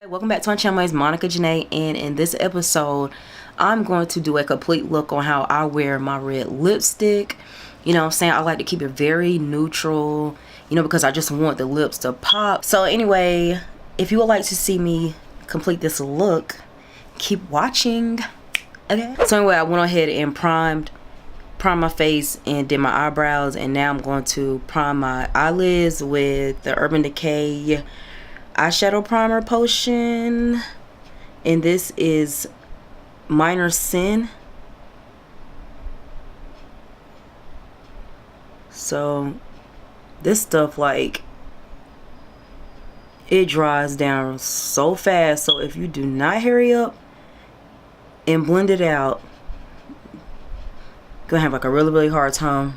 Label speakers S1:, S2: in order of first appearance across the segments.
S1: Welcome back to my channel. My name is Monica Janae, and in this episode I'm going to do a complete look on how I wear my red lipstick. You know what I'm saying? I like to keep it very neutral, you know, because I just want the lips to pop. So anyway, if you would like to see me complete this look, keep watching. Okay, so anyway, I went ahead and primed my face and did my eyebrows, and now I'm going to prime my eyelids with the Urban Decay eyeshadow primer potion, and this is Minor Sin. So this stuff, like, it dries down so fast, so if you do not hurry up and blend it out, you're gonna have like a really hard time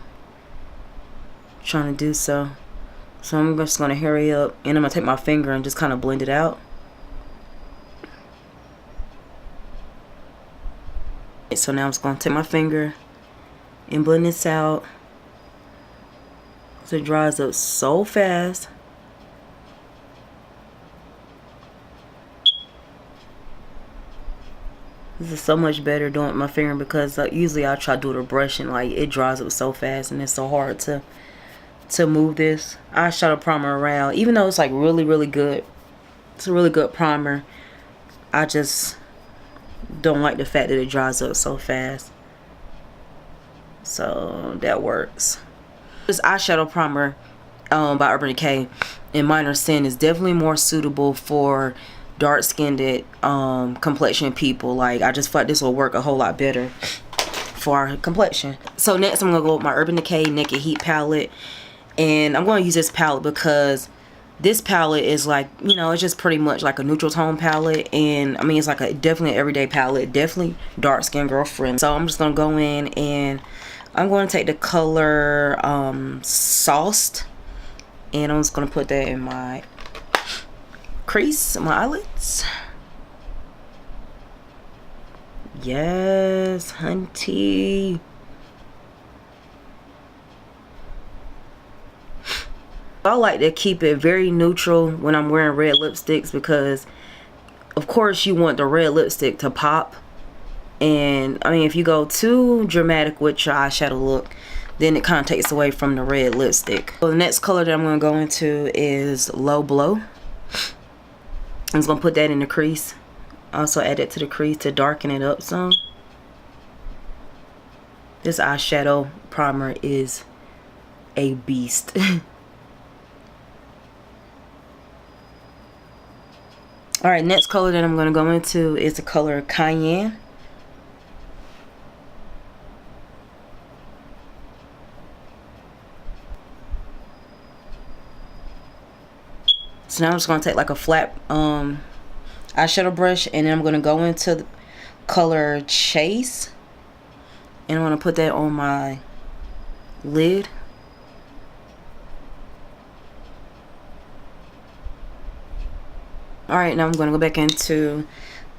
S1: trying to do so. So I'm just gonna hurry up, and I'm gonna take my finger and just kind of blend it out. So now I'm just gonna take my finger and blend this out. So it dries up so fast. This is so much better doing it with my finger, because usually I try to do it with a brush and like it dries up so fast, and it's so hard to move this eyeshadow primer around. Even though it's like really good, it's a really good primer, I just don't like the fact that it dries up so fast. So that works. This eyeshadow primer by Urban Decay in Minor Sin is definitely more suitable for dark skinned complexion people. Like, I just feel like this will work a whole lot better for our complexion. So next I'm gonna go with my Urban Decay Naked Heat palette, and I'm going to use this palette because this palette is like, you know, it's just pretty much like a neutral tone palette, and I mean, it's like a definitely everyday palette, definitely dark skin girlfriend. So I'm just gonna go in and I'm going to take the color Sauced, and I'm just gonna put that in my crease, my eyelids. Yes, hunty. I like to keep it very neutral when I'm wearing red lipsticks, because of course you want the red lipstick to pop, and I mean, if you go too dramatic with your eyeshadow look, then it kind of takes away from the red lipstick. So the next color that I'm going to go into is Low Blow. I'm just going to put that in the crease. Also add it to the crease to darken it up some. This eyeshadow primer is a beast. Alright, next color that I'm going to go into is the color Cayenne. So now I'm just going to take like a flat eyeshadow brush, and then I'm going to go into the color Chase, and I'm going to put that on my lid. Alright, now I'm going to go back into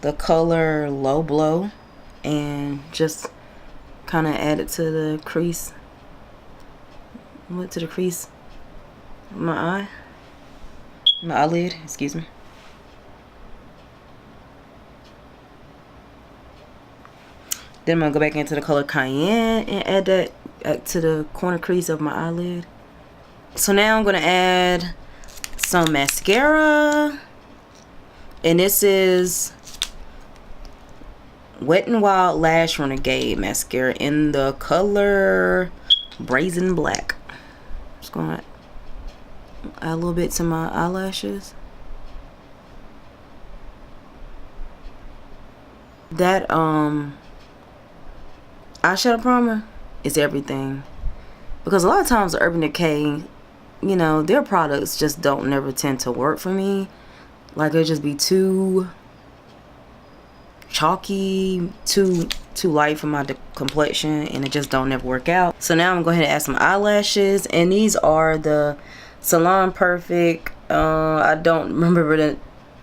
S1: the color Low Blow and just kind of add it to the crease. To the crease of my eyelid, excuse me. Then I'm going to go back into the color Cayenne and add that to the corner crease of my eyelid. So now I'm going to add some mascara. And this is Wet n Wild Lash Renegade mascara in the color Raizin Black. Just gonna add a little bit to my eyelashes. That eyeshadow primer is everything, because a lot of times Urban Decay, you know, their products just don't never tend to work for me. Like, it'll just be too chalky, too light for my complexion, and it just don't never work out. So now I'm going to go ahead and add some eyelashes, and these are the Salon Perfect. I don't remember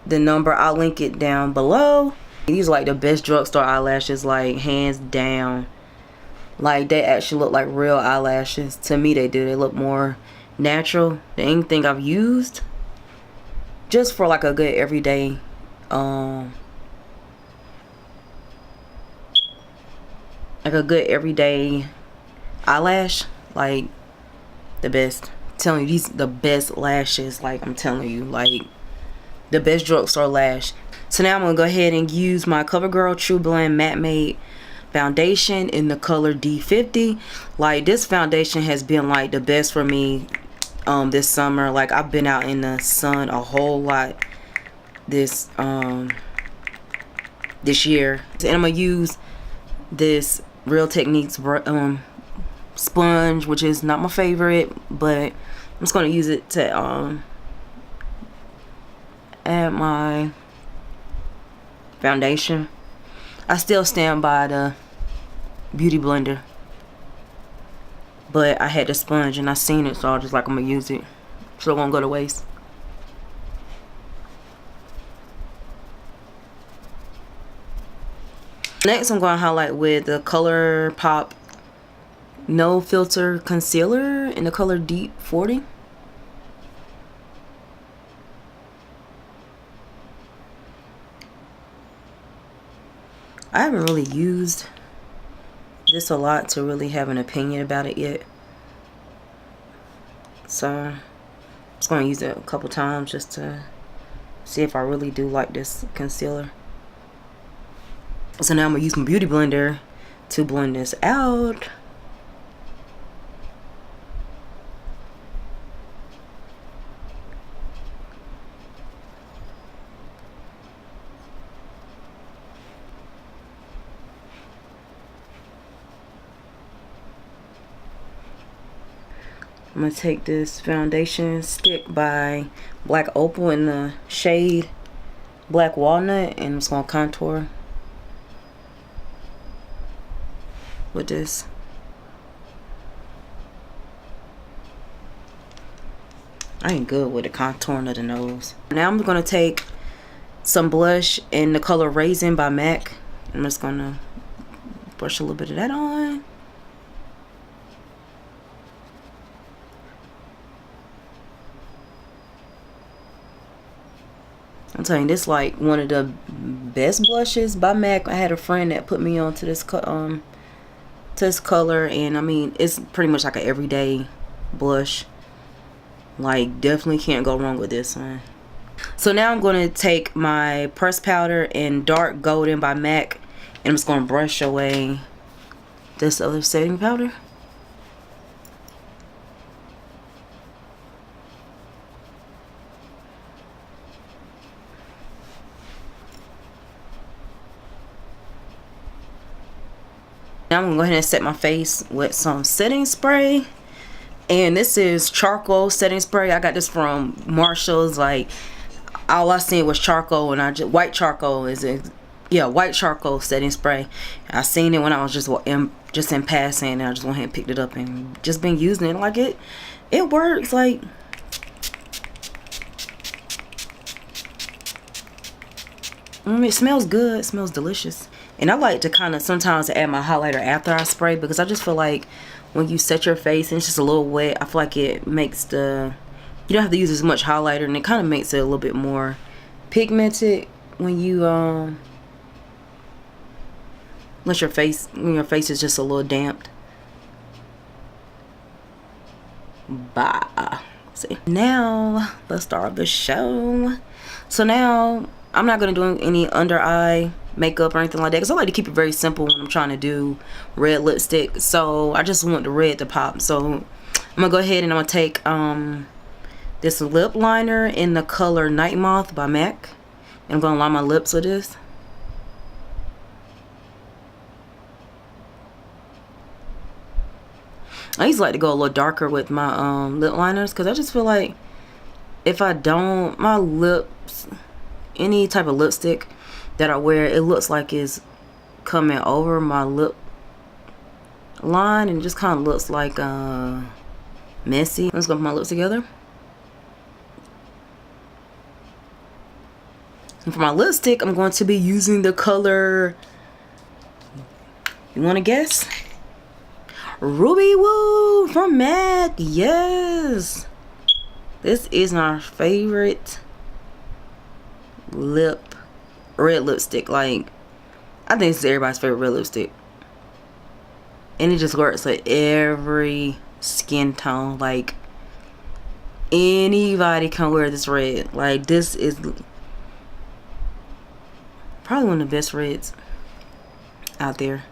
S1: the number. I'll link it down below. These are like the best drugstore eyelashes, like hands down. Like, they actually look like real eyelashes. To me, they do. They look more natural than anything I've used. Just for like a good everyday like a good everyday eyelash. Like the best. I'm telling you, these the best lashes. Like I'm telling you, like the best drugstore lash. So now I'm gonna go ahead and use my Covergirl Trublend Matte Made foundation in the color D50. Like this foundation has been like the best for me this summer. Like I've been out in the sun a whole lot this this year. And I'm gonna use this Real Techniques sponge, which is not my favorite, but I'm just gonna use it to add my foundation. I still stand by the beauty blender, but I had the sponge and I seen it, so I was just like, I'm gonna use it so it won't go to waste. Next, I'm going to highlight with the Colourpop No Filter Concealer in the color Deep 40. I haven't really used this a lot to really have an opinion about it yet. So I'm just going to use it a couple times just to see if I really do like this concealer. So now I'm going to use my beauty blender to blend this out. I'm going to take this foundation stick by Black Opal in the shade Black Walnut, and I'm just going to contour with this. I ain't good with the contouring of the nose. Now I'm going to take some blush in the color Raizin by MAC. I'm just going to brush a little bit of that on. I'm telling you, this like one of the best blushes by MAC. I had a friend that put me on to this color, and I mean, it's pretty much like an everyday blush. Like, definitely can't go wrong with this one. So now I'm going to take my pressed powder in Dark Golden by MAC, and I'm just going to brush away this other setting powder. Now I'm going to go ahead and set my face with some setting spray. And this is charcoal setting spray. I got this from Marshall's. Like, all I seen was charcoal, and I just white charcoal is it? Yeah, white charcoal setting spray. I seen it when I was just in passing, and I just went ahead and picked it up and just been using it. Like it works. Like, it smells good. It smells delicious. And I like to kind of sometimes add my highlighter after I spray, because I just feel like when you set your face and it's just a little wet, I feel like it makes the, you don't have to use as much highlighter, and it kind of makes it a little bit more pigmented when you when your face is just a little damped. Bye. See, now let's start the show. So now I'm not gonna do any under eye makeup or anything like that, because I like to keep it very simple when I'm trying to do red lipstick. So I just want the red to pop. So I'm gonna go ahead and I'm gonna take this lip liner in the color Nightmoth by MAC, and I'm gonna line my lips with this. I usually like to go a little darker with my lip liners, because I just feel like if I don't, my lips, any type of lipstick that I wear, it looks like it's coming over my lip line, and it just kind of looks like messy. Let's go put my lips together. And for my lipstick, I'm going to be using the color, you want to guess? Ruby Woo from MAC. Yes, this is my favorite lip red lipstick. Like, I think it's everybody's favorite red lipstick. And it just works with every skin tone. Like, anybody can wear this red. Like, this is probably one of the best reds out there.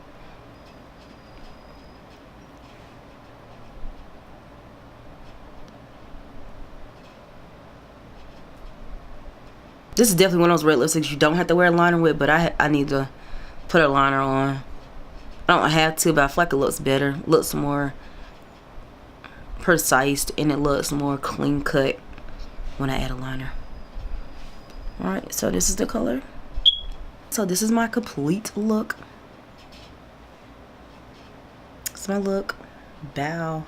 S1: This is definitely one of those red lipsticks you don't have to wear a liner with, but I need to put a liner on. I don't have to, but I feel like it looks better. Looks more precise, and it looks more clean cut when I add a liner. Alright, so this is the color. So this is my complete look. It's my look. Bow.